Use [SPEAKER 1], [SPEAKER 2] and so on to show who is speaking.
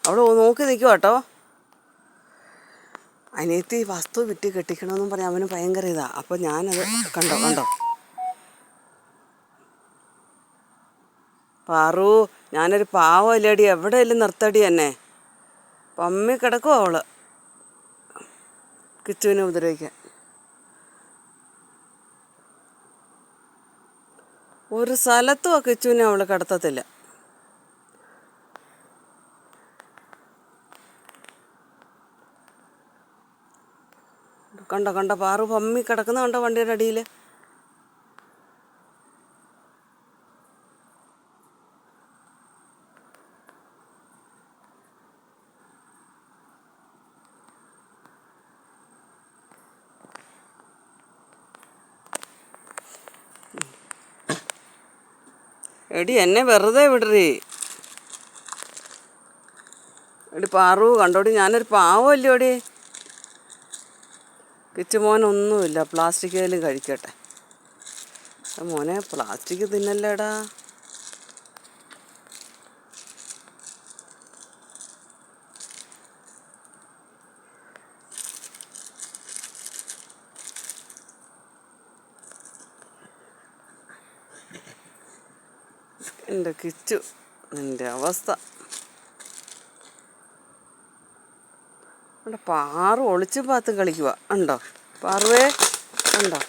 [SPEAKER 1] അവിടെ നോക്കി നിൽക്കുക കേട്ടോ. അനിയത്തി വസ്തു വിറ്റ് കെട്ടിക്കണമെന്നും പറഞ്ഞ് അവന് ഭയങ്കര ഇതാണ്. അപ്പോൾ ഞാനത് കണ്ടോ പാറു, ഞാനൊരു പാവമല്ലേടി, എവിടെയെല്ലാം നിർത്തടി എന്നെ. പമ്മി കിടക്കും അവള് കിച്ചുവിനെ ഉപദ്രവിക്കാൻ. ഒരു സ്ഥലത്തും ആ കിച്ചുവിനെ അവൾ കിടത്തത്തില്ല. കണ്ടോ പാറു പമ്മി കിടക്കുന്ന കണ്ടോ വണ്ടിയുടെ അടിയിൽ. എടി എന്നെ വെറുതെ വിടറി. എടി പാറു കണ്ടോടി, ഞാനൊരു പാവമല്ലോടി. കിച്ചുമോനൊന്നുമില്ല, പ്ലാസ്റ്റിക്കേലും കഴിക്കട്ടെ. മോനെ പ്ലാസ്റ്റിക് തിന്നല്ലേടാ. എൻ്റെ കിച്ചു, എൻ്റെ അവസ്ഥ. അവിടെ പാറു ഒളിച്ചും പാത്തും കളിക്കുക. ഉണ്ടോ പാറുവേ? ഉണ്ടോ?